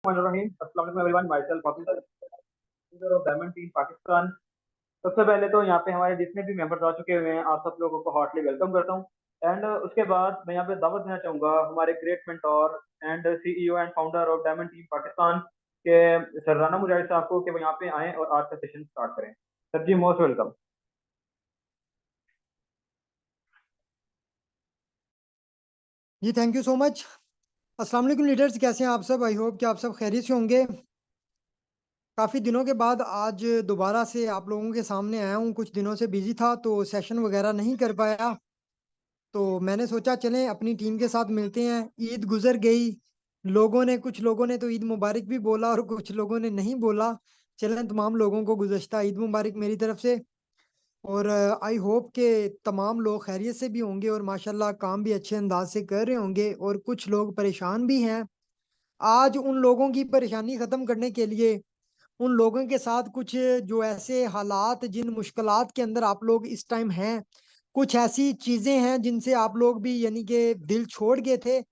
अस्सलाम वालेकुम everyone, my self officer of diamond team Pakistan. सबसे पहले तो यहाँ पे हमारे जितने भी मेंबर्स आ चुके हुए हैं, आप सब लोगों को हार्टली वेलकम करता हूँ। एंड उसके बाद मैं यहाँ पे दावत देना चाहूंगा हमारे great mentor and CEO and founder of diamond team Pakistan के सर राना मुजाहिद साहब को कि वो यहाँ पे आएँ और आज का सेशन स्टार्ट करें। Sir ji, most welcome. जी थैंक यू सो मच। अस्सलाम वालेकुम लीडर्स, कैसे हैं आप सब? आई होप कि आप सब खैरियत से होंगे। काफ़ी दिनों के बाद आज दोबारा से आप लोगों के सामने आया हूँ। कुछ दिनों से बिजी था तो सेशन वगैरह नहीं कर पाया। तो मैंने सोचा चलें अपनी टीम के साथ मिलते हैं। ईद गुजर गई, कुछ लोगों ने तो ईद मुबारक भी बोला और कुछ लोगों ने नहीं बोला। चलें तमाम लोगों को गुज़श्ता ईद मुबारक मेरी तरफ से। और आई होप के तमाम लोग खैरियत से भी होंगे और माशाल्लाह काम भी अच्छे अंदाज से कर रहे होंगे और कुछ लोग परेशान भी हैं। आज उन लोगों की परेशानी ख़त्म करने के लिए, उन लोगों के साथ कुछ जो ऐसे हालात जिन मुश्किलात के अंदर आप लोग इस टाइम हैं, कुछ ऐसी चीज़ें हैं जिनसे आप लोग भी यानी कि दिल छोड़ गए थे,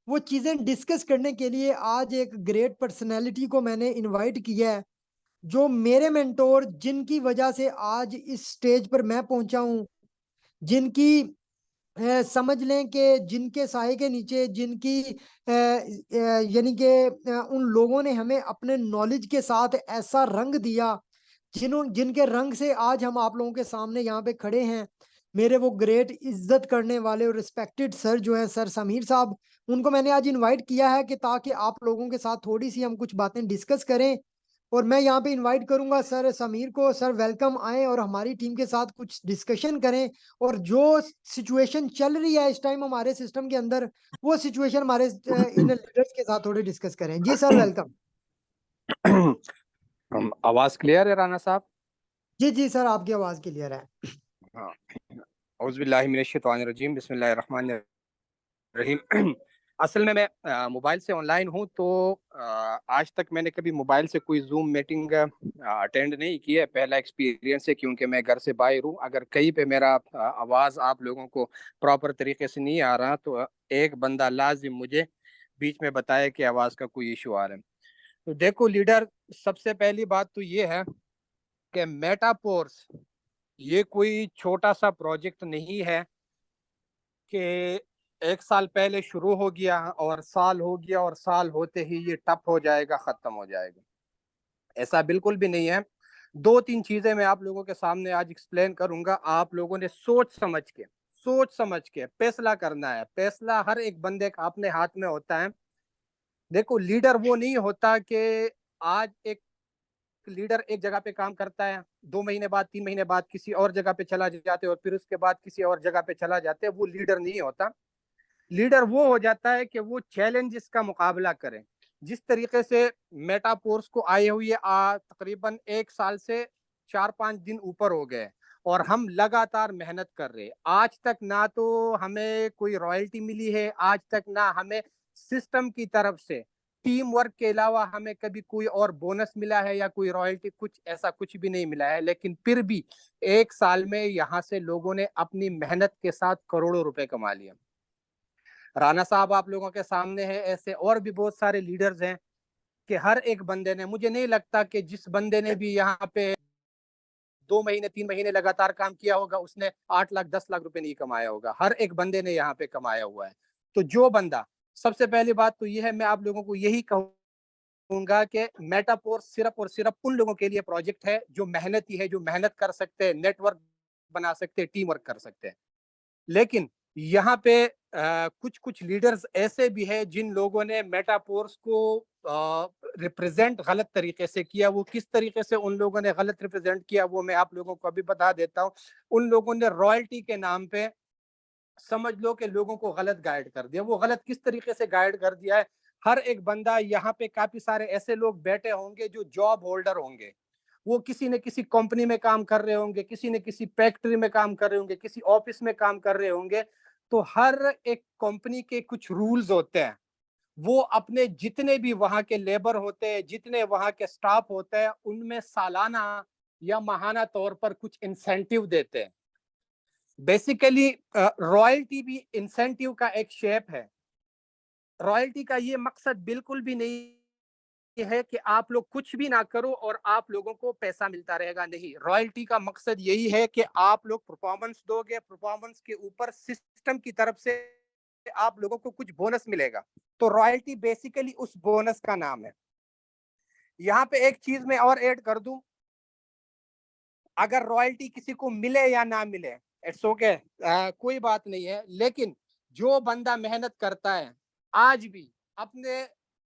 वो चीज़ें डिस्कस करने के लिए आज एक ग्रेट पर्सनैलिटी को मैंने इनवाइट किया है, जो मेरे मेंटोर जिनकी वजह से आज इस स्टेज पर मैं पहुँचा हूँ, जिनकी समझ लें कि जिनके साये के नीचे यानी कि उन लोगों ने हमें अपने नॉलेज के साथ ऐसा रंग दिया, जिनके रंग से आज हम आप लोगों के सामने यहाँ पे खड़े हैं। मेरे वो ग्रेट इज़्ज़त करने वाले और रिस्पेक्टेड सर जो हैं सर समीर साहब, उनको मैंने आज इनवाइट किया है कि ताकि आप लोगों के साथ थोड़ी-सी हम कुछ बातें डिस्कस करें। और मैं यहाँ पे इनवाइट करूँगा सर समीर को, सर वेलकम आएँ और हमारी टीम के साथ कुछ डिस्कशन करें। और जो सिचुएशन चल रही है इस टाइम हमारे सिस्टम के अंदर, वो सिचुएशन हमारे इन लीडर्स के साथ थोड़ी डिस्कस करें। जी सर, वेलकम। आवाज क्लियर है राना साहब? जी, जी सर, आपकी आवाज़ क्लियर है। हाँ। औज़ुबिल्लाहि मिनश्शैतानिर्रजीम, बिस्मिल्लाहिर्रहमानिर्रहीम। असल में मैं मोबाइल से ऑनलाइन हूँ, तो आज तक मैंने कभी मोबाइल से कोई जूम मीटिंग अटेंड नहीं की है। पहला एक्सपीरियंस है, क्योंकि मैं घर से बाहर हूँ। अगर कहीं पे मेरा आवाज़ आप लोगों को प्रॉपर तरीके से नहीं आ रहा, तो एक बंदा लाजिम मुझे बीच में बताए कि आवाज़ का कोई इशू आ रहा है। तो देखो लीडर, सबसे पहली बात तो ये है कि मेटापोर्स ये कोई छोटा सा प्रोजेक्ट नहीं है कि एक साल पहले शुरू हो गया और साल हो गया और साल होते ही ये टप हो जाएगा, खत्म हो जाएगा। ऐसा बिल्कुल भी नहीं है। दो तीन चीजें मैं आप लोगों के सामने आज एक्सप्लेन करूंगा। आप लोगों ने सोच समझ के फैसला करना है। फैसला हर एक बंदे का अपने हाथ में होता है। देखो, लीडर वो नहीं होता कि आज एक लीडर एक जगह पे काम करता है, 2 महीने बाद 3 महीने बाद किसी और जगह पे चला जाते और फिर उसके बाद किसी और जगह पे चला जाते, वो लीडर नहीं होता। लीडर वो हो जाता है कि वो चैलेंजेस का मुकाबला करे। जिस तरीके से मेटापोर्स को आए हुए तकरीबन 1 साल से 4-5 दिन ऊपर हो गए और हम लगातार मेहनत कर रहे हैं। आज तक ना तो हमें कोई रॉयल्टी मिली है, आज तक ना हमें सिस्टम की तरफ से टीम वर्क के अलावा हमें कभी कोई और बोनस मिला है या कोई रॉयल्टी, कुछ ऐसा कुछ भी नहीं मिला है। लेकिन फिर भी 1 साल में यहाँ से लोगों ने अपनी मेहनत के साथ करोड़ों रुपए कमा लिए। राणा साहब आप लोगों के सामने है, ऐसे और भी बहुत सारे लीडर्स हैं कि हर एक बंदे ने, मुझे नहीं लगता कि जिस बंदे ने भी यहाँ पे 2 महीने 3 महीने लगातार काम किया होगा उसने 8 लाख 10 लाख रुपए नहीं कमाया होगा। हर एक बंदे ने यहाँ पे कमाया हुआ है। तो जो बंदा, सबसे पहली बात तो यह है, मैं आप लोगों को यही कहूंगा कि मेटापोर सिर्फ और सिर्फ उन लोगों के लिए प्रोजेक्ट है जो मेहनती है, जो मेहनत कर सकते हैं, नेटवर्क बना सकते हैं, टीम वर्क कर सकते हैं। लेकिन यहाँ पे कुछ कुछ लीडर्स ऐसे भी हैं जिन लोगों ने मेटापोर्स को रिप्रेजेंट गलत तरीके से किया। वो किस तरीके से उन लोगों ने गलत रिप्रेजेंट किया, वो मैं आप लोगों को अभी बता देता हूँ। उन लोगों ने रॉयल्टी के नाम पे, समझ लो कि लोगों को गलत गाइड कर दिया। वो गलत किस तरीके से गाइड कर दिया है, हर एक बंदा, यहाँ पे काफी सारे ऐसे लोग बैठे होंगे जो जॉब होल्डर होंगे। वो किसी न किसी कंपनी में काम कर रहे होंगे, किसी न किसी फैक्ट्री में काम कर रहे होंगे, किसी ऑफिस में काम कर रहे होंगे। तो हर एक कंपनी के कुछ रूल्स होते हैं। वो अपने जितने भी वहां के लेबर होते हैं, जितने वहां के स्टाफ होते हैं, उनमें सालाना या माहाना तौर पर कुछ इंसेंटिव देते हैं। बेसिकली रॉयल्टी भी इंसेंटिव का एक शेप है। रॉयल्टी का ये मकसद बिल्कुल भी नहीं है कि आप लोग कुछ भी ना करो और आप लोगों को पैसा मिलता रहेगा। नहीं, रॉयल्टी का मकसद यही है कि आप लोग परफॉर्मेंस दोगे, परफॉर्मेंस के ऊपर सिस्टम की तरफ से आप लोगों को कुछ बोनस मिलेगा। तो रॉयल्टी बेसिकली उस बोनस का नाम है। यहाँ पे एक चीज मैं और ऐड कर दूं, अगर रॉयल्टी किसी को मिले या ना मिले, इट्स ओके, कोई बात नहीं है, लेकिन जो बंदा मेहनत करता है आज भी अपने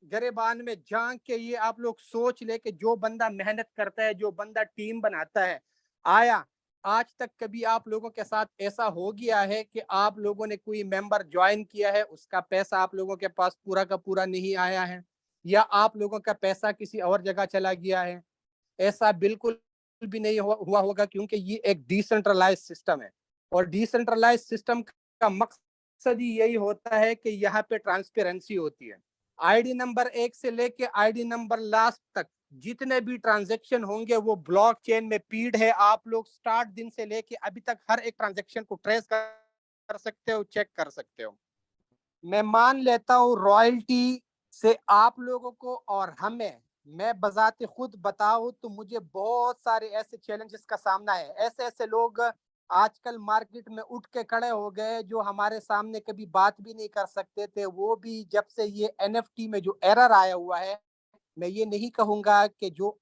गरेबान में झांक के ये आप लोग सोच ले कि जो बंदा मेहनत करता है, जो बंदा टीम बनाता है, आया आज तक कभी आप लोगों के साथ ऐसा हो गया है कि आप लोगों ने कोई मेंबर ज्वाइन किया है, उसका पैसा आप लोगों के पास पूरा का पूरा नहीं आया है, या आप लोगों का पैसा किसी और जगह चला गया है? ऐसा बिल्कुल भी नहीं हुआ होगा, क्योंकि ये एक डिसेंट्रलाइज सिस्टम है और डिसेंट्रलाइज सिस्टम का मकसद ही यही होता है कि यहाँ पे ट्रांसपेरेंसी होती है। आईडी नंबर 1 से लेके आईडी नंबर लास्ट तक जितने भी ट्रांजैक्शन होंगे वो ब्लॉकचेन में फीड है। आप लोग स्टार्ट दिन से लेके अभी तक हर एक ट्रांजैक्शन को ट्रेस कर सकते हो, चेक कर सकते हो। मैं मान लेता हूँ रॉयल्टी से आप लोगों को और हमें, मैं बजाते खुद बताऊं तो मुझे बहुत सारे ऐसे चैलेंजेस का सामना है। ऐसे ऐसे लोग आजकल मार्केट में उठ के खड़े हो गए जो हमारे सामने कभी बात भी नहीं कर सकते थे। वो भी जब से ये एनएफटी में जो एरर आया हुआ है, मैं ये नहीं कहूंगा कि जो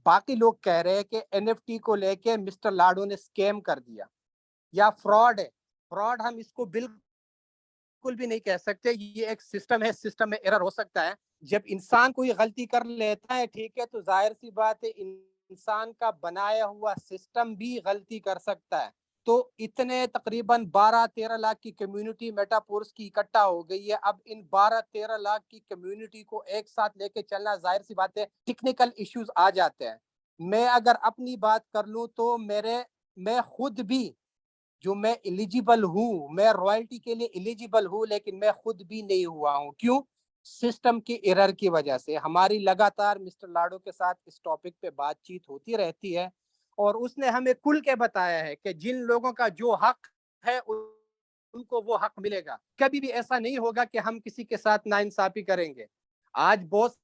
बाकी लोग कह रहे हैं कि एनएफटी को लेके मिस्टर लाडो ने स्कैम कर दिया या फ्रॉड है। फ्रॉड हम इसको बिल्कुल भी नहीं कह सकते। ये एक सिस्टम है, सिस्टम में एरर हो सकता है। जब इंसान कोई गलती कर लेता है, ठीक है, तो जाहिर सी बात है इंसान का बनाया हुआ सिस्टम भी गलती कर सकता है। तो इतने तकरीबन 12-13 लाख की कम्युनिटी मेटापोर्स की इकट्ठा हो गई है। अब इन 12-13 लाख की कम्युनिटी को एक साथ लेके चलना, जाहिर सी बात है टेक्निकल इश्यूज आ जाते हैं। मैं अगर अपनी बात कर लूं तो मैं खुद भी, जो मैं एलिजिबल हूँ, मैं रॉयल्टी के लिए एलिजिबल हूँ, लेकिन मैं खुद भी नहीं हुआ हूँ। क्यों? सिस्टम के एरर की वजह से। हमारी लगातार मिस्टर लाडो के साथ इस टॉपिक पे बातचीत होती रहती है और उसने हमें खुल के बताया है कि जिन लोगों का जो हक है उनको वो हक मिलेगा। कभी भी ऐसा नहीं होगा कि हम किसी के साथ नाइंसाफी करेंगे। आज बहुत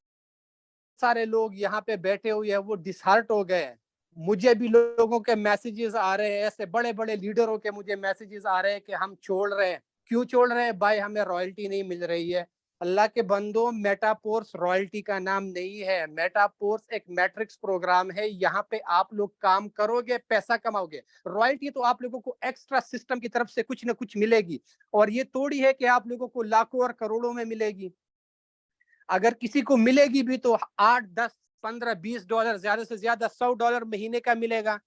सारे लोग यहाँ पे बैठे हुए हैं, वो डिसहार्ट हो गए हैं। मुझे भी लोगों के मैसेजेस आ रहे हैं, ऐसे बड़े बड़े लीडरों के मुझे मैसेजेस आ रहे हैं कि हम छोड़ रहे हैं। क्यों छोड़ रहे हैं भाई? हमें रॉयल्टी नहीं मिल रही है। अल्लाह के बंदो, मेटापोर्स रॉयल्टी का नाम नहीं है। मेटापोर्स एक मैट्रिक्स प्रोग्राम है। यहाँ पे आप लोग काम करोगे, पैसा कमाओगे। रॉयल्टी तो आप लोगों को एक्स्ट्रा सिस्टम की तरफ से कुछ ना कुछ मिलेगी, और ये थोड़ी है कि आप लोगों को लाखों और करोड़ों में मिलेगी। अगर किसी को मिलेगी भी तो 8, 10, 15, $20, ज्यादा से ज्यादा $100 महीने का मिलेगा।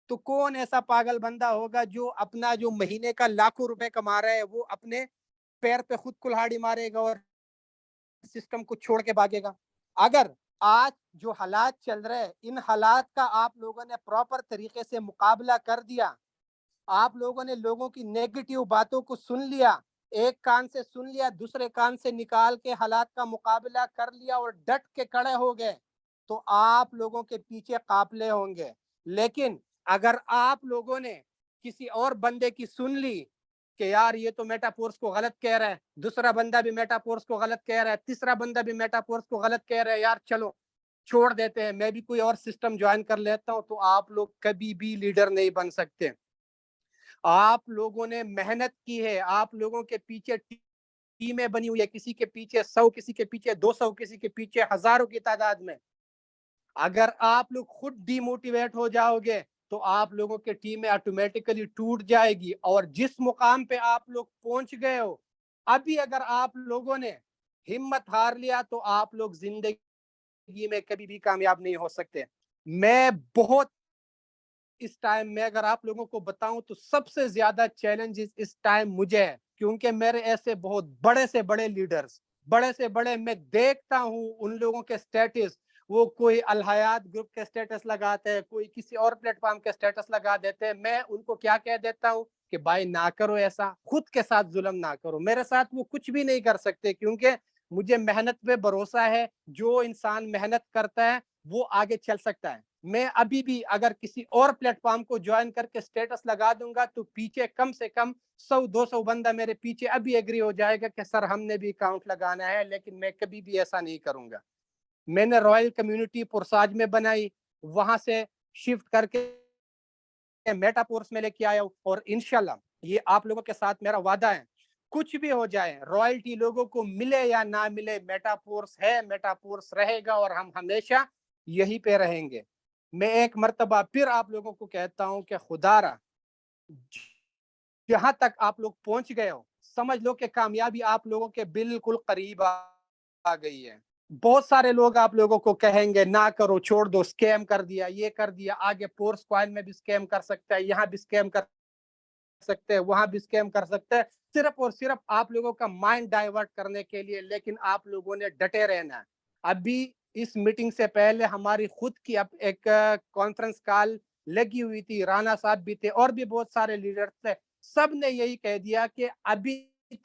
तो कौन ऐसा पागल बंदा होगा जो अपना जो महीने का लाखों रुपए कमा रहा है वो अपने पैर पे खुद कुल्हाड़ी मारेगा और सिस्टम को छोड़ के भागेगा? अगर आज जो हालात चल रहे हैं, इन हालात का आप लोगों ने प्रॉपर तरीके से मुकाबला कर दिया, आप लोगों ने लोगों की नेगेटिव बातों को सुन लिया, एक कान से सुन लिया, दूसरे कान से निकाल के हालात का मुकाबला कर लिया और डट के खड़े हो गए, तो आप लोगों के पीछे काफले होंगे। लेकिन अगर आप लोगों ने किसी और बंदे की सुन ली कि यार ये तो मेटाफोर्स को गलत कह रहा है, दूसरा बंदा भी मेटाफोर्स को गलत कह रहा है, तीसरा बंदा भी मेटाफोर्स को गलत कह रहा है, यार चलो छोड़ देते हैं, मैं भी कोई और सिस्टम ज्वाइन कर लेता हूं, तो आप लोग कभी भी लीडर नहीं बन सकते। आप लोगों ने मेहनत की है, आप लोगों के पीछे टीमें बनी हुई है, किसी के पीछे 100, किसी के पीछे 200, किसी के पीछे हजारों की तादाद में। अगर आप लोग खुद डिमोटिवेट हो जाओगे तो आप लोगों की टीमें ऑटोमेटिकली टूट जाएगी। और जिस मुकाम पे आप लोग पहुंच गए हो, अभी अगर आप लोगों ने हिम्मत हार लिया तो आप लोग जिंदगी में कभी भी कामयाब नहीं हो सकते। मैं बहुत, इस टाइम में अगर आप लोगों को बताऊं तो सबसे ज्यादा चैलेंजेस इस टाइम मुझे है, क्योंकि मेरे ऐसे बहुत बड़े से बड़े लीडर्स, बड़े से बड़े, मैं देखता हूं उन लोगों के स्टेटस, वो कोई अल हयात ग्रुप के स्टेटस लगाते हैं, कोई किसी और प्लेटफॉर्म के स्टेटस लगा देते हैं। मैं उनको क्या कह देता हूं कि भाई ना करो ऐसा, खुद के साथ जुल्म ना करो। मेरे साथ वो कुछ भी नहीं कर सकते, क्योंकि मुझे मेहनत पे भरोसा है। जो इंसान मेहनत करता है वो आगे चल सकता है। मैं अभी भी अगर किसी और प्लेटफॉर्म को ज्वाइन करके स्टेटस लगा दूंगा तो पीछे कम से कम 100-200 बंदा मेरे पीछे अभी एग्री हो जाएगा कि सर हमने भी अकाउंट लगाना है, लेकिन मैं कभी भी ऐसा नहीं करूंगा। मैंने रॉयल कम्युनिटी पुरसाज में बनाई, वहां से शिफ्ट करके मेटापोर्स में लेके आया हूं। और इंशाल्लाह ये आप लोगों के साथ मेरा वादा है, कुछ भी हो जाए, रॉयल्टी लोगों को मिले या ना मिले, मेटापोर्स है, मेटापोर्स रहेगा और हम हमेशा यहीं पे रहेंगे। मैं एक मर्तबा फिर आप लोगों को कहता हूं कि खुदारा जहां तक आप लोग पहुंच गए हो, समझ लो कि कामयाबी आप लोगों के बिल्कुल करीब आ गई है। बहुत सारे लोग आप लोगों को कहेंगे ना करो, छोड़ दो, स्कैम कर दिया, ये कर दिया, आगे पोर्स कॉइन में भी स्कैम कर सकता है, यहाँ भी स्कैम कर सकते हैं, वहां भी स्कैम कर सकते हैं, सिर्फ और सिर्फ आप लोगों का माइंड डाइवर्ट करने के लिए। लेकिन आप लोगों ने डटे रहना है। अभी इस मीटिंग से पहले हमारी खुद की अब एक कॉन्फ्रेंस कॉल लगी हुई थी, राणा साहब भी थे और भी बहुत सारे लीडर्स थे, सब ने यही कह दिया कि अभी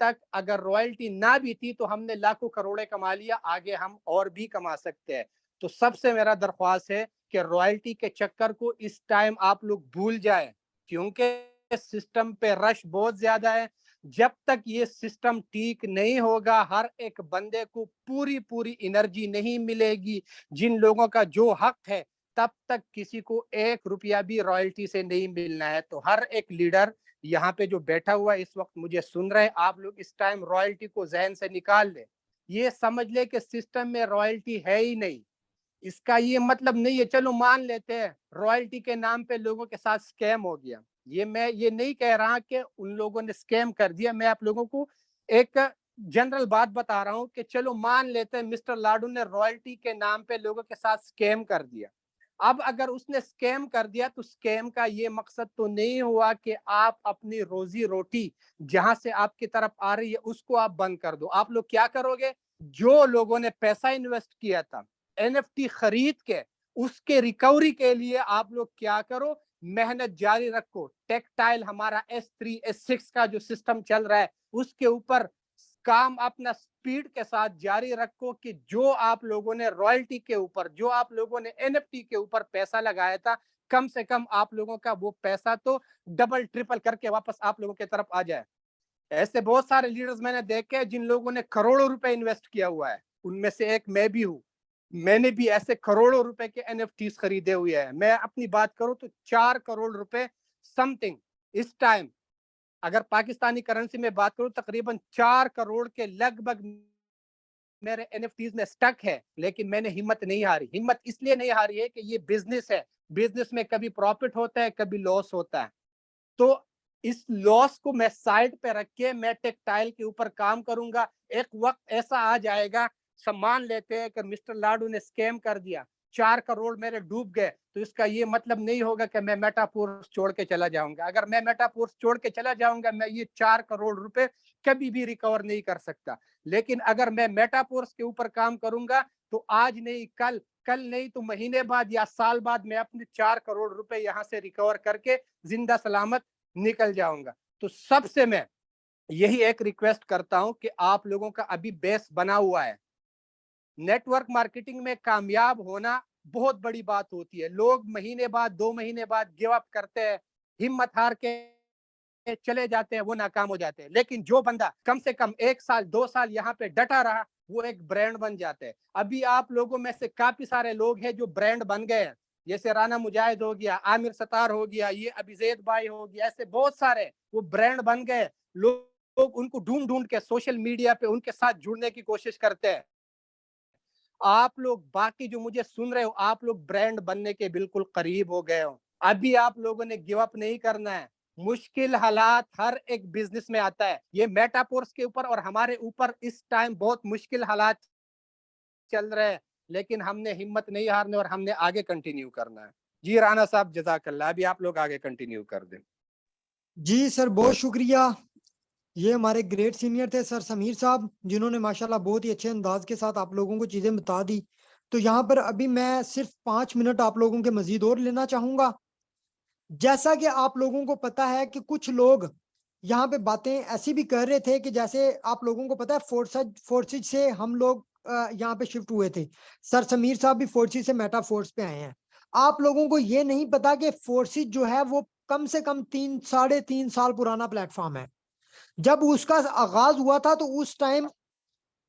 तक अगर रॉयल्टी ना भी थी तो हमने लाखों करोड़े कमा लिया, आगे हम और भी कमा सकते हैं। तो सबसे मेरा दरख्वास्त है कि रॉयल्टी के चक्कर को इस टाइम आप लोग भूल जाए, क्योंकि सिस्टम पे रश बहुत ज्यादा है। जब तक ये सिस्टम ठीक नहीं होगा, हर एक बंदे को पूरी पूरी एनर्जी नहीं मिलेगी, जिन लोगों का जो हक है, तब तक किसी को 1 रुपया भी रॉयल्टी से नहीं मिलना है। तो हर एक लीडर यहाँ पे जो बैठा हुआ इस वक्त मुझे सुन रहे, आप लोग इस टाइम रॉयल्टी को जहन से निकाल ले, ये समझ ले कि सिस्टम में रॉयल्टी है ही नहीं। इसका ये मतलब नहीं है, चलो मान लेते हैं रॉयल्टी के नाम पे लोगों के साथ स्कैम हो गया, मैं ये नहीं कह रहा कि उन लोगों ने स्कैम कर दिया, मैं आप लोगों को एक जनरल बात बता रहा हूं कि चलो मान लेते हैं मिस्टर लाडू ने रॉयल्टी के नाम पे लोगों के साथ स्कैम कर दिया। अब अगर उसने स्कैम कर दिया तो स्कैम का ये मकसद तो नहीं हुआ कि आप अपनी रोजी रोटी जहां से आपकी तरफ आ रही है उसको आप बंद कर दो। आप लोग क्या करोगे, जो लोगों ने पैसा इन्वेस्ट किया था एनएफटी खरीद के, उसके रिकवरी के लिए आप लोग क्या करो, मेहनत जारी रखो। टेक्टाइल हमारा S3 S6 का जो सिस्टम चल रहा है उसके ऊपर काम अपना स्पीड के साथ जारी रखो कि जो आप लोगों ने रॉयल्टी के ऊपर, जो आप लोगों ने एनएफटी के ऊपर पैसा लगाया था, कम से कम आप लोगों का वो पैसा तो डबल ट्रिपल करके वापस आप लोगों की तरफ आ जाए। ऐसे बहुत सारे लीडर्स मैंने देखे जिन लोगों ने करोड़ों रुपए इन्वेस्ट किया हुआ है, उनमें से एक मैं भी हूं। मैंने भी ऐसे करोड़ों रुपए के एनएफटीज खरीदे हुए हैं। मैं अपनी बात करूं तो 4 करोड़ रुपए समथिंग इस टाइम, अगर पाकिस्तानी करेंसी में बात करूं, तकरीबन 4 करोड़ के लगभग मेरे एनएफटीज में स्टक है। लेकिन मैंने हिम्मत नहीं हारी। हिम्मत इसलिए नहीं हारी है कि ये बिजनेस है, बिजनेस में कभी प्रॉफिट होता है, कभी लॉस होता है। तो इस लॉस को मैं साइड पे रख के मैं टेक्सटाइल के ऊपर काम करूंगा। एक वक्त ऐसा आ जाएगा, सम्मान लेते हैं कि मिस्टर लाडू ने स्कैम कर दिया, 4 करोड़ मेरे डूब गए, तो इसका ये मतलब नहीं होगा कि मैं मेटापोर्स छोड़ के चला जाऊंगा। अगर मैं मेटापोर्स छोड़ के चला जाऊंगा, मैं ये 4 करोड़ रुपए कभी भी रिकवर नहीं कर सकता। लेकिन अगर मैं मेटापोर्स के ऊपर काम करूंगा तो आज नहीं कल, कल नहीं तो महीने बाद या साल बाद मैं अपने 4 करोड़ रुपए यहाँ से रिकवर करके जिंदा सलामत निकल जाऊंगा। तो सबसे मैं यही एक रिक्वेस्ट करता हूं कि आप लोगों का अभी बेस बना हुआ है। नेटवर्क मार्केटिंग में कामयाब होना बहुत बड़ी बात होती है। लोग महीने बाद, 2 महीने बाद गिव अप करते हैं, हिम्मत हार के चले जाते हैं, वो नाकाम हो जाते हैं। लेकिन जो बंदा कम से कम 1 साल 2 साल यहाँ पे डटा रहा, वो एक ब्रांड बन जाते हैं। अभी आप लोगों में से काफी सारे लोग हैं जो ब्रांड बन गए हैं, जैसे राना मुजाहिद हो गया, आमिर सतार हो गया, ये अभिजैद भाई हो गया, ऐसे बहुत सारे वो ब्रांड बन गए। लोग उनको ढूंढ ढूंढ के सोशल मीडिया पे उनके साथ जुड़ने की कोशिश करते हैं। आप लोग बाकी जो मुझे सुन रहे हो, आप लोग ब्रांड बनने के बिल्कुल करीब हो गए हो। अभी आप लोगों ने गिव अप नहीं करना है। मुश्किल हालात हर एक बिजनेस में आता है, ये मेटापोर्स के ऊपर और हमारे ऊपर इस टाइम बहुत मुश्किल हालात चल रहे हैं, लेकिन हमने हिम्मत नहीं हारने और हमने आगे कंटिन्यू करना है। जी राना साहब, जज़ाकल्लाह। अभी आप लोग आगे कंटिन्यू कर दें। जी सर, बहुत शुक्रिया। ये हमारे ग्रेट सीनियर थे सर समीर साहब, जिन्होंने माशाल्लाह बहुत ही अच्छे अंदाज के साथ आप लोगों को चीजें बता दी। तो यहाँ पर अभी मैं सिर्फ 5 मिनट आप लोगों के मजीद और लेना चाहूंगा। जैसा कि आप लोगों को पता है कि कुछ लोग यहाँ पे बातें ऐसी भी कर रहे थे कि जैसे आप लोगों को पता है फोर्सिज से हम लोग यहाँ पे शिफ्ट हुए थे। सर समीर साहब भी फोर्सिज से मेटा फोर्स पे आए हैं। आप लोगों को ये नहीं पता कि फोर्सिज जो है वो कम से कम 3 साढ़े 3 साल पुराना प्लेटफॉर्म है। जब उसका आगाज हुआ था तो उस टाइम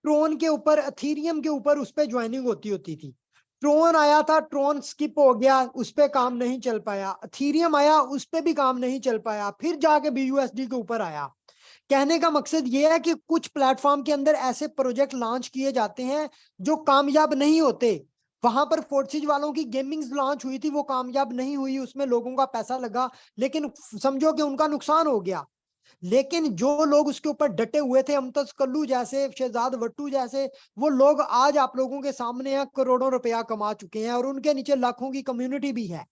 ट्रोन के ऊपर, अथीरियम के ऊपर उस पर ज्वाइनिंग होती थी। ट्रोन आया था, ट्रोन स्किप हो गया, उस पर काम नहीं चल पाया। अथीरियम आया, उस पर भी काम नहीं चल पाया, फिर जाके BUSD के ऊपर आया। कहने का मकसद ये है कि कुछ प्लेटफॉर्म के अंदर ऐसे प्रोजेक्ट लॉन्च किए जाते हैं जो कामयाब नहीं होते। वहां पर फोर्सिज वालों की गेमिंग्स लॉन्च हुई थी, वो कामयाब नहीं हुई, उसमें लोगों का पैसा लगा, लेकिन समझो कि उनका नुकसान हो गया। लेकिन जो लोग उसके ऊपर डटे हुए थे, अमतज कल्लू जैसे, शहजाद वट्टू जैसे, वो लोग आज आप लोगों के सामने हैं, करोड़ों रुपया कमा चुके हैं, और उनके नीचे लाखों की कम्युनिटी भी है।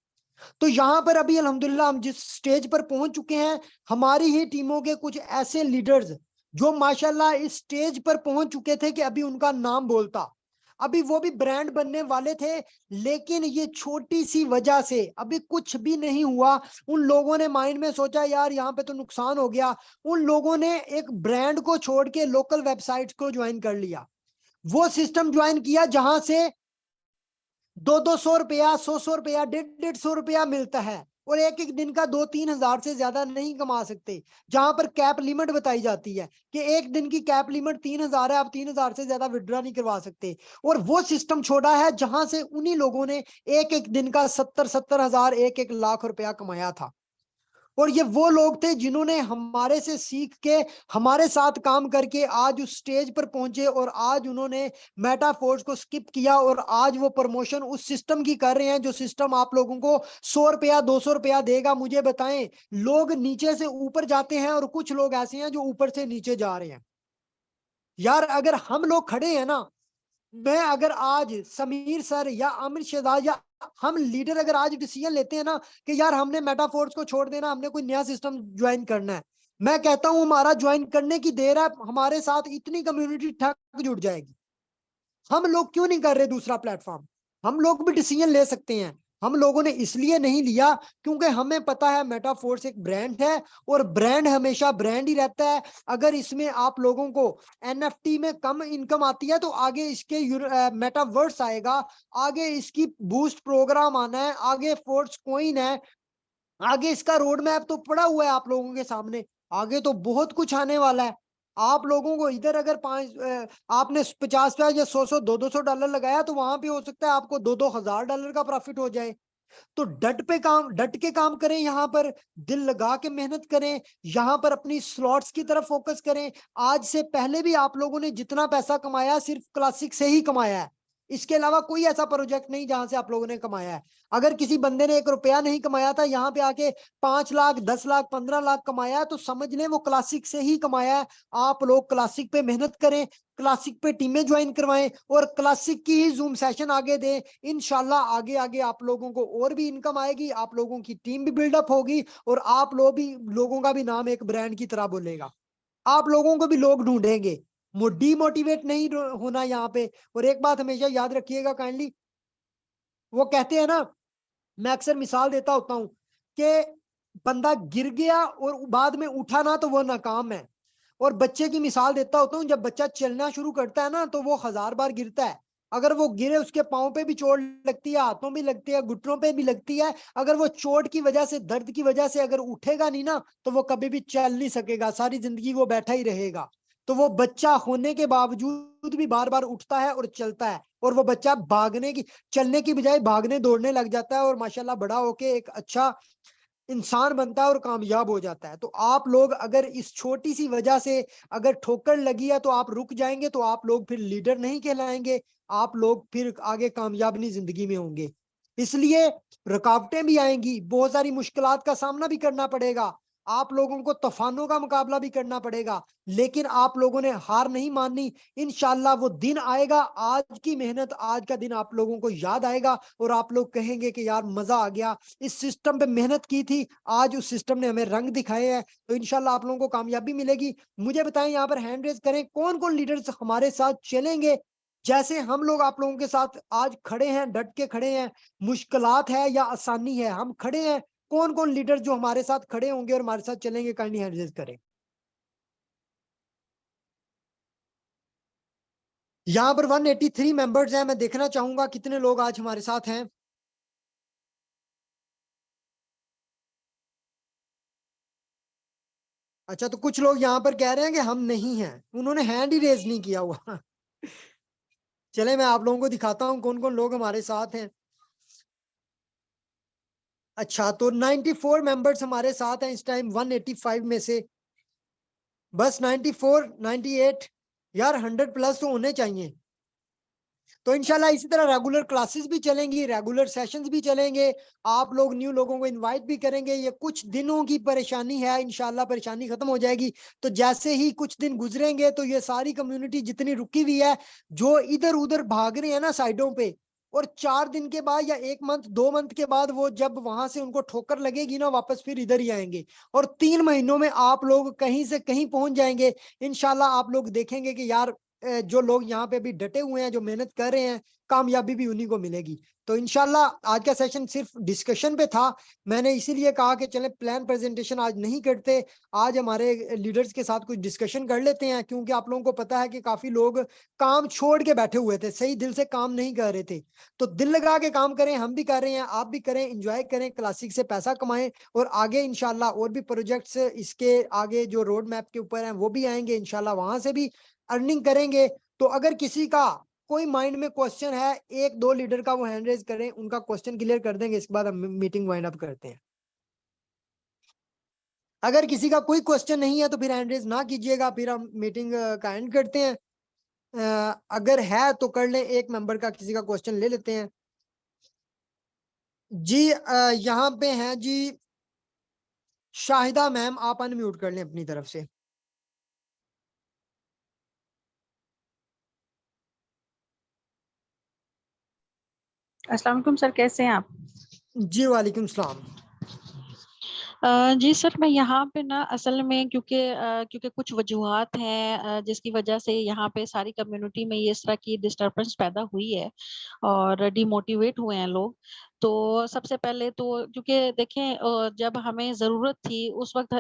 तो यहाँ पर अभी अल्हम्दुलिल्लाह हम जिस स्टेज पर पहुंच चुके हैं, हमारी ही टीमों के कुछ ऐसे लीडर्स जो माशाल्लाह इस स्टेज पर पहुंच चुके थे कि अभी उनका नाम बोलता, अभी वो भी ब्रांड बनने वाले थे, लेकिन ये छोटी सी वजह से अभी कुछ भी नहीं हुआ। उन लोगों ने माइंड में सोचा यार यहाँ पे तो नुकसान हो गया, उन लोगों ने एक ब्रांड को छोड़ के लोकल वेबसाइट्स को ज्वाइन कर लिया। वो सिस्टम ज्वाइन किया जहां से 200-200 रुपया, 100-100 रुपया, 150-150 रुपया मिलता है, और एक एक दिन का 2-3 हजार से ज्यादा नहीं कमा सकते। जहां पर कैप लिमिट बताई जाती है कि एक दिन की कैप लिमिट 3 हजार है, आप 3 हजार से ज्यादा विड्रॉ नहीं करवा सकते। और वो सिस्टम छोड़ा है जहां से उन्हीं लोगों ने एक एक दिन का 70-70 हजार, 1-1 लाख रुपया कमाया था। और ये वो लोग थे जिन्होंने हमारे से सीख के, हमारे साथ काम करके आज उस स्टेज पर पहुंचे, और आज उन्होंने मेटाफोर्स को स्किप किया, और आज वो प्रमोशन उस सिस्टम की कर रहे हैं जो सिस्टम आप लोगों को 100 रुपया 200 रुपया देगा। मुझे बताएं, लोग नीचे से ऊपर जाते हैं और कुछ लोग ऐसे हैं जो ऊपर से नीचे जा रहे हैं। यार अगर हम लोग खड़े हैं ना, मैं अगर आज समीर सर या अमित शहजाद या हम लीडर अगर आज डिसीजन लेते हैं ना कि यार हमने मेटाफोर्स को छोड़ देना, हमने कोई नया सिस्टम ज्वाइन करना है, मैं कहता हूं हमारा ज्वाइन करने की देर है, हमारे साथ इतनी कम्युनिटी ठग जुड़ जाएगी। हम लोग क्यों नहीं कर रहे दूसरा प्लेटफॉर्म? हम लोग भी डिसीजन ले सकते हैं। हम लोगों ने इसलिए नहीं लिया क्योंकि हमें पता है मेटाफोर्स एक ब्रांड है, और ब्रांड हमेशा ब्रांड ही रहता है। अगर इसमें आप लोगों को NFT में कम इनकम आती है तो आगे इसके मेटावर्स आएगा, आगे इसकी बूस्ट प्रोग्राम आना है, आगे फोर्स कोइन है, आगे इसका रोड मैप तो पड़ा हुआ है आप लोगों के सामने। आगे तो बहुत कुछ आने वाला है। आप लोगों को इधर अगर आपने 50-50 या 100-100 200-200 डॉलर लगाया, तो वहां पे हो सकता है आपको 2-2 हजार डॉलर का प्रॉफिट हो जाए। तो डट के काम करें, यहाँ पर दिल लगा के मेहनत करें, यहाँ पर अपनी स्लॉट्स की तरफ फोकस करें। आज से पहले भी आप लोगों ने जितना पैसा कमाया सिर्फ क्लासिक से ही कमाया है, इसके अलावा कोई ऐसा प्रोजेक्ट नहीं जहां से आप लोगों ने कमाया है। अगर किसी बंदे ने 1 रुपया नहीं कमाया था, यहाँ पे आके 5 लाख 10 लाख 15 लाख कमाया है, तो समझ लें वो क्लासिक से ही कमाया है। आप लोग क्लासिक पे मेहनत करें, क्लासिक पे टीमें ज्वाइन करवाएं, और क्लासिक की ही जूम सेशन आगे दें। इंशाल्लाह आगे आगे आप लोगों को और भी इनकम आएगी, आप लोगों की टीम भी बिल्डअप होगी, और आप लोगों का भी नाम एक ब्रांड की तरह बोलेगा। आप लोगों को भी लोग ढूंढेंगे। डिमोटिवेट नहीं होना यहाँ पे। और एक बात हमेशा याद रखिएगा काइंडली, वो कहते हैं ना, मैं अक्सर मिसाल देता होता हूँ कि बंदा गिर गया और बाद में उठा ना, तो वो नाकाम है। और बच्चे की मिसाल देता होता हूँ, जब बच्चा चलना शुरू करता है ना, तो वो 1000 बार गिरता है। अगर वो गिरे, उसके पाँव पे भी चोट लगती है, हाथों भी लगती है, घुटनों पे भी लगती है। अगर वो चोट की वजह से, दर्द की वजह से अगर उठेगा नहीं ना, तो वो कभी भी चल नहीं सकेगा, सारी जिंदगी वो बैठा ही रहेगा। तो वो बच्चा होने के बावजूद भी बार बार उठता है और चलता है, और वो बच्चा चलने की बजाय भागने दौड़ने लग जाता है, और माशाल्लाह बड़ा होके एक अच्छा इंसान बनता है और कामयाब हो जाता है। तो आप लोग अगर इस छोटी सी वजह से अगर ठोकर लगी है तो आप रुक जाएंगे, तो आप लोग फिर लीडर नहीं कहलाएंगे, आप लोग फिर आगे कामयाब नहीं जिंदगी में होंगे। इसलिए रुकावटें भी आएंगी, बहुत सारी मुश्किलात का सामना भी करना पड़ेगा, आप लोगों को तूफानों का मुकाबला भी करना पड़ेगा, लेकिन आप लोगों ने हार नहीं माननी। इंशाल्लाह वो दिन आएगा, आज की मेहनत, आज का दिन आप लोगों को याद आएगा, और आप लोग कहेंगे कि यार मजा आ गया, इस सिस्टम पे मेहनत की थी, आज उस सिस्टम ने हमें रंग दिखाए हैं। तो इंशाल्लाह आप लोगों को कामयाबी मिलेगी। मुझे बताएं, यहाँ पर हैंड रेज करें, कौन कौन लीडर्स हमारे साथ चलेंगे, जैसे हम लोग आप लोगों के साथ आज खड़े हैं, डट के खड़े हैं। मुश्किलात है या आसानी है, हम खड़े हैं। कौन कौन लीडर जो हमारे साथ खड़े होंगे और हमारे साथ चलेंगे, काइंडली हैंड रेज करें। यहाँ पर 183 मेंबर्स हैं, मैं देखना चाहूंगा कितने लोग आज हमारे साथ हैं। अच्छा, तो कुछ लोग यहाँ पर कह रहे हैं कि हम नहीं हैं, उन्होंने हैंड ही रेज नहीं किया हुआ। चले मैं आप लोगों को दिखाता हूँ कौन कौन लोग हमारे साथ हैं। अच्छा, तो 94 मेंबर्स हमारे साथ हैं इस टाइम 185 में से। बस 94, 98 यार, 100 प्लस तो होने चाहिए। तो इंशाल्लाह इसी तरह रेगुलर क्लासेस भी चलेंगी, रेगुलर सेशंस भी चलेंगे। आप लोग न्यू लोगों को इनवाइट भी करेंगे। ये कुछ दिनों की परेशानी है, इंशाल्लाह परेशानी खत्म हो जाएगी। तो जैसे ही कुछ दिन गुजरेंगे तो ये सारी कम्युनिटी जितनी रुकी हुई है, जो इधर उधर भाग रहे हैं ना साइडों पे, और 4 दिन के बाद या 1 मंथ 2 मंथ के बाद वो जब वहां से उनको ठोकर लगेगी ना, वापस फिर इधर ही आएंगे। और 3 महीनों में आप लोग कहीं से कहीं पहुंच जाएंगे। इंशाल्लाह आप लोग देखेंगे कि यार जो लोग यहाँ पे भी डटे हुए हैं, जो मेहनत कर रहे हैं, कामयाबी भी उन्हीं को मिलेगी। तो इंशाल्लाह आज का सेशन सिर्फ डिस्कशन पे था। मैंने इसीलिए कहा कि चले प्लान प्रेजेंटेशन आज नहीं करते, आज हमारे लीडर्स के साथ कुछ डिस्कशन कर लेते हैं, क्योंकि आप लोगों को पता है कि काफी लोग काम छोड़ के बैठे हुए थे, सही दिल से काम नहीं कर रहे थे। तो दिल लगा के काम करें, हम भी कर रहे हैं, आप भी करें, इंजॉय करें, क्लासिक से पैसा कमाएं, और आगे इंशाल्लाह और भी प्रोजेक्ट्स इसके आगे जो रोड मैप के ऊपर हैं वो भी आएंगे, इंशाल्लाह वहां से भी अर्निंग करेंगे। तो अगर किसी का कोई माइंड में क्वेश्चन है, 1-2 लीडर का वो हैंड रेज करें, उनका क्वेश्चन क्लियर कर देंगे, इसके बाद हम मीटिंग वाइंड अप करते हैं। अगर किसी का कोई क्वेश्चन नहीं है तो फिर हैंड रेज ना कीजिएगा, फिर हम मीटिंग का एंड करते हैं। अगर है तो कर लें, एक मेंबर का किसी का क्वेश्चन ले लेते हैं जी। यहाँ पे हैं जी शाहिदा मैम, आप अनम्यूट कर लें अपनी तरफ से। अस्सलाम वालेकुम सर, कैसे हैं आप? जी वालेकुम सलाम। जी सर, मैं यहाँ पे ना असल में क्योंकि कुछ वजूहात हैं जिसकी वजह से यहाँ पे सारी कम्युनिटी में ये इस तरह की डिस्टर्बेंस पैदा हुई है और डिमोटिवेट हुए हैं लोग। तो सबसे पहले तो क्योंकि देखें जब हमें ज़रूरत थी उस वक्त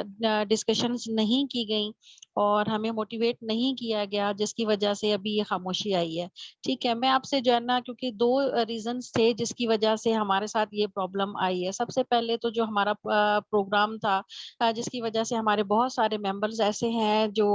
डिस्कशंस नहीं की गई और हमें मोटिवेट नहीं किया गया, जिसकी वजह से अभी ये खामोशी आई है। ठीक है, मैं आपसे जो है ना, क्योंकि 2 रीजंस थे जिसकी वजह से हमारे साथ ये प्रॉब्लम आई है। सबसे पहले तो जो हमारा प्रोग्राम था जिसकी वजह से हमारे बहुत सारे मेंबर्स ऐसे हैं जो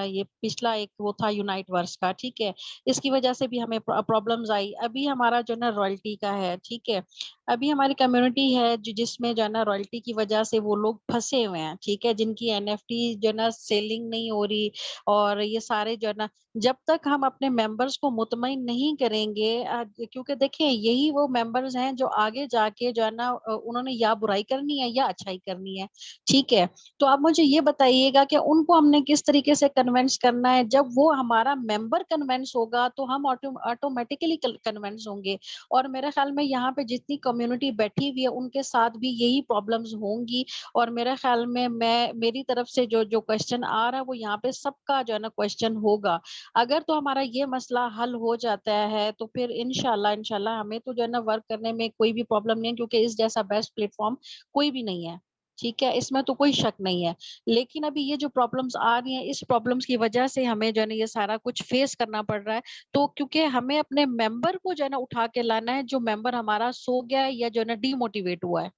ये पिछला एक वो था यूनाइट वर्स का, ठीक है, इसकी वजह से भी हमें प्रॉब्लम्स आई। अभी हमारा जो है ना रॉयल्टी का है, ठीक है, अभी हमारी कम्युनिटी है जिसमें जो है ना रॉयल्टी की वजह से वो लोग फंसे हुए हैं, ठीक है, जिनकी एनएफटी जो है ना सेलिंग नहीं हो रही। और ये सारे जो है ना, जब तक हम अपने मेंबर्स को मुतमईन नहीं करेंगे क्योंकि देखिए यही वो मेंबर्स हैं जो आगे जाके जो है ना उन्होंने या बुराई करनी है या अच्छाई करनी है, ठीक है। तो आप मुझे ये बताइएगा कि उनको हमने किस तरीके से कन्विंस करना है। जब वो हमारा मेंबर कन्विंस होगा तो हम ऑटोमेटिकली कन्विंस होंगे। और मेरे ख्याल में यहाँ पे जितनी कम्युनिटी बैठी हुई है उनके साथ भी यही प्रॉब्लम्स होंगी। और मेरे ख्याल में मेरी तरफ से जो जो क्वेश्चन आ रहा है वो यहाँ पे सबका जो है ना क्वेश्चन होगा। अगर तो हमारा ये मसला हल हो जाता है तो फिर इंशाल्लाह हमें तो जो है ना वर्क करने में कोई भी प्रॉब्लम नहीं है, क्योंकि इस जैसा बेस्ट प्लेटफॉर्म कोई भी नहीं है, ठीक है, इसमें तो कोई शक नहीं है। लेकिन अभी ये जो प्रॉब्लम्स आ रही हैं, इस प्रॉब्लम्स की वजह से हमें जो है ना ये सारा कुछ फेस करना पड़ रहा है। तो क्योंकि हमें अपने मेंबर को जो है ना उठा के लाना है, जो मेंबर हमारा सो गया है या जो है ना डीमोटिवेट हुआ है।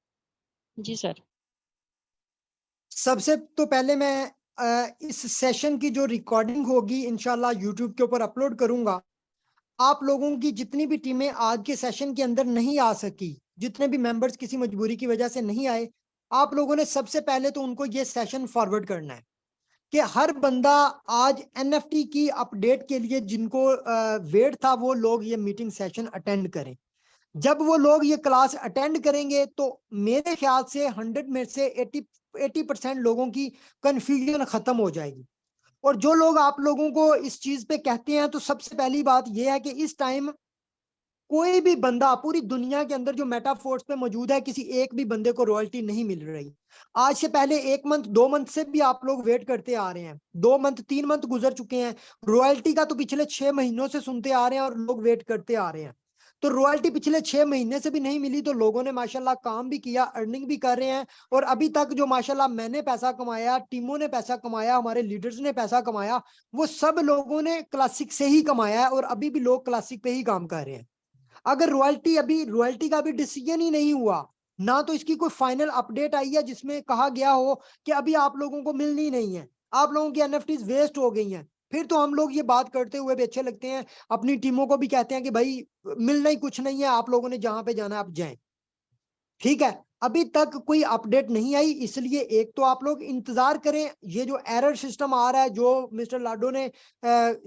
जी सर। सबसे तो पहले मैं इस सेशन की जो रिकॉर्डिंग होगी इंशाल्लाह यूट्यूब के ऊपर अपलोड करूंगा। आप लोगों की जितनी भी टीमें आज के सेशन के अंदर नहीं आ सकी, जितने भी मेंबर्स किसी मजबूरी की वजह से नहीं आए, आप लोगों ने सबसे पहले तो उनको ये सेशन फॉरवर्ड करना है कि हर बंदा आज एनएफटी की अपडेट के लिए जिनको वेट था वो लोग ये मीटिंग सेशन अटेंड करें। जब वो लोग ये क्लास अटेंड करेंगे तो मेरे ख्याल से 100 में से 80% लोगों की कंफ्यूजन खत्म हो जाएगी। और जो लोग आप लोगों को इस चीज पे कहते हैं, तो सबसे पहली बात यह है कि इस टाइम कोई भी बंदा पूरी दुनिया के अंदर जो मेटाफोर्स पे मौजूद है, किसी एक भी बंदे को रॉयल्टी नहीं मिल रही। आज से पहले 1 मंथ 2 मंथ से भी आप लोग वेट करते आ रहे हैं, 2 मंथ 3 मंथ गुजर चुके हैं। रॉयल्टी का तो पिछले 6 महीनों से सुनते आ रहे हैं और लोग वेट करते आ रहे हैं। तो रॉयल्टी पिछले 6 महीने से भी नहीं मिली, तो लोगों ने माशाल्लाह काम भी किया, अर्निंग भी कर रहे हैं। और अभी तक जो माशाल्लाह मैंने पैसा कमाया, टीमों ने पैसा कमाया, हमारे लीडर्स ने पैसा कमाया, वो सब लोगों ने क्लासिक से ही कमाया है। और अभी भी लोग क्लासिक पे ही काम कर रहे हैं। अगर रॉयल्टी का भी डिसीजन ही नहीं हुआ, ना तो इसकी कोई फाइनल अपडेट आई है जिसमें कहा गया हो कि अभी आप लोगों को मिलनी नहीं है, आप लोगों की एनएफटीज वेस्ट हो गई हैं, फिर तो हम लोग ये बात करते हुए भी अच्छे लगते हैं, अपनी टीमों को भी कहते हैं कि भाई मिलना ही कुछ नहीं है, आप लोगों ने जहां पे जाना है आप जाएं। ठीक है, अभी तक कोई अपडेट नहीं आई, इसलिए एक तो आप लोग इंतजार करें। ये जो एरर सिस्टम आ रहा है, जो मिस्टर लाडो ने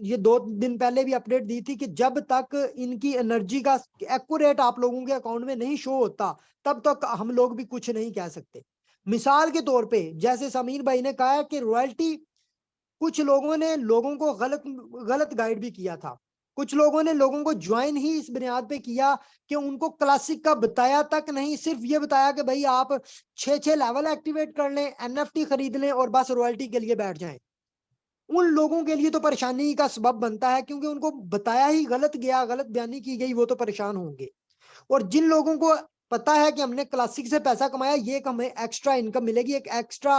ये 2 दिन पहले भी अपडेट दी थी कि जब तक इनकी एनर्जी का एक्यूरेट आप लोगों के अकाउंट में नहीं शो होता तब तक हम लोग भी कुछ नहीं कह सकते। मिसाल के तौर पे जैसे समीर भाई ने कहा है कि रॉयल्टी, कुछ लोगों ने लोगों को गलत गलत गाइड भी किया था, कुछ लोगों ने लोगों को ज्वाइन ही इस बुनियाद पे किया कि उनको क्लासिक का बताया तक नहीं, सिर्फ ये बताया कि भाई आप 6 लेवल एक्टिवेट कर लें, एनएफटी खरीद लें और बस रॉयल्टी के लिए बैठ जाएं। उन लोगों के लिए तो परेशानी का सबब बनता है, क्योंकि उनको बताया ही गलत गया, गलत बयानी की गई, वो तो परेशान होंगे। और जिन लोगों को पता है कि हमने क्लासिक से पैसा कमाया, ये एक हमें एक्स्ट्रा इनकम मिलेगी, एक एक्स्ट्रा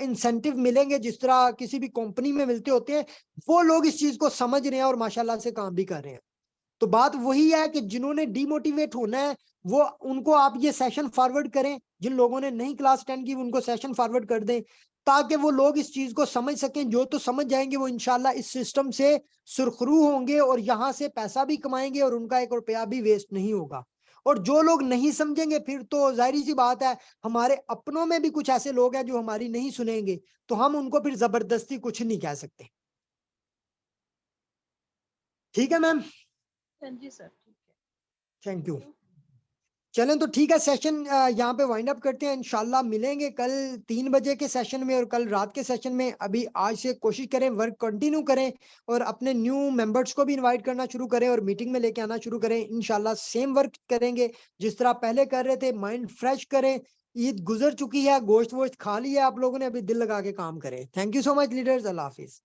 इंसेंटिव मिलेंगे जिस तरह किसी भी कंपनी में मिलते होते हैं, वो लोग इस चीज को समझ रहे हैं और माशाल्लाह से काम भी कर रहे हैं। तो बात वही है कि जिन्होंने डीमोटिवेट होना है वो, उनको आप ये सेशन फॉरवर्ड करें, जिन लोगों ने नहीं क्लास 10 की उनको सेशन फॉरवर्ड कर दें, ताकि वो लोग इस चीज को समझ सकें। जो तो समझ जाएंगे वो इंशाल्लाह इस सिस्टम से सुरखरू होंगे और यहाँ से पैसा भी कमाएंगे और उनका 1 रुपया भी वेस्ट नहीं होगा। और जो लोग नहीं समझेंगे फिर तो जाहिर सी बात है, हमारे अपनों में भी कुछ ऐसे लोग हैं जो हमारी नहीं सुनेंगे, तो हम उनको फिर जबरदस्ती कुछ नहीं कह सकते। ठीक है मैम, जी सर, ठीक है, थैंक यू। चलें तो ठीक है, सेशन यहाँ पे वाइंड अप करते हैं। इंशाल्लाह मिलेंगे कल 3 बजे के सेशन में और कल रात के सेशन में। अभी आज से कोशिश करें, वर्क कंटिन्यू करें और अपने न्यू मेंबर्स को भी इनवाइट करना शुरू करें और मीटिंग में लेके आना शुरू करें। इंशाल्लाह सेम वर्क करेंगे जिस तरह पहले कर रहे थे, माइंड फ्रेश करें। ईद गुजर चुकी है, गोश्त वोश्त खा लिया आप लोगों ने, अभी दिल लगा के काम करें। Thank you so much leaders, Allah Hafiz.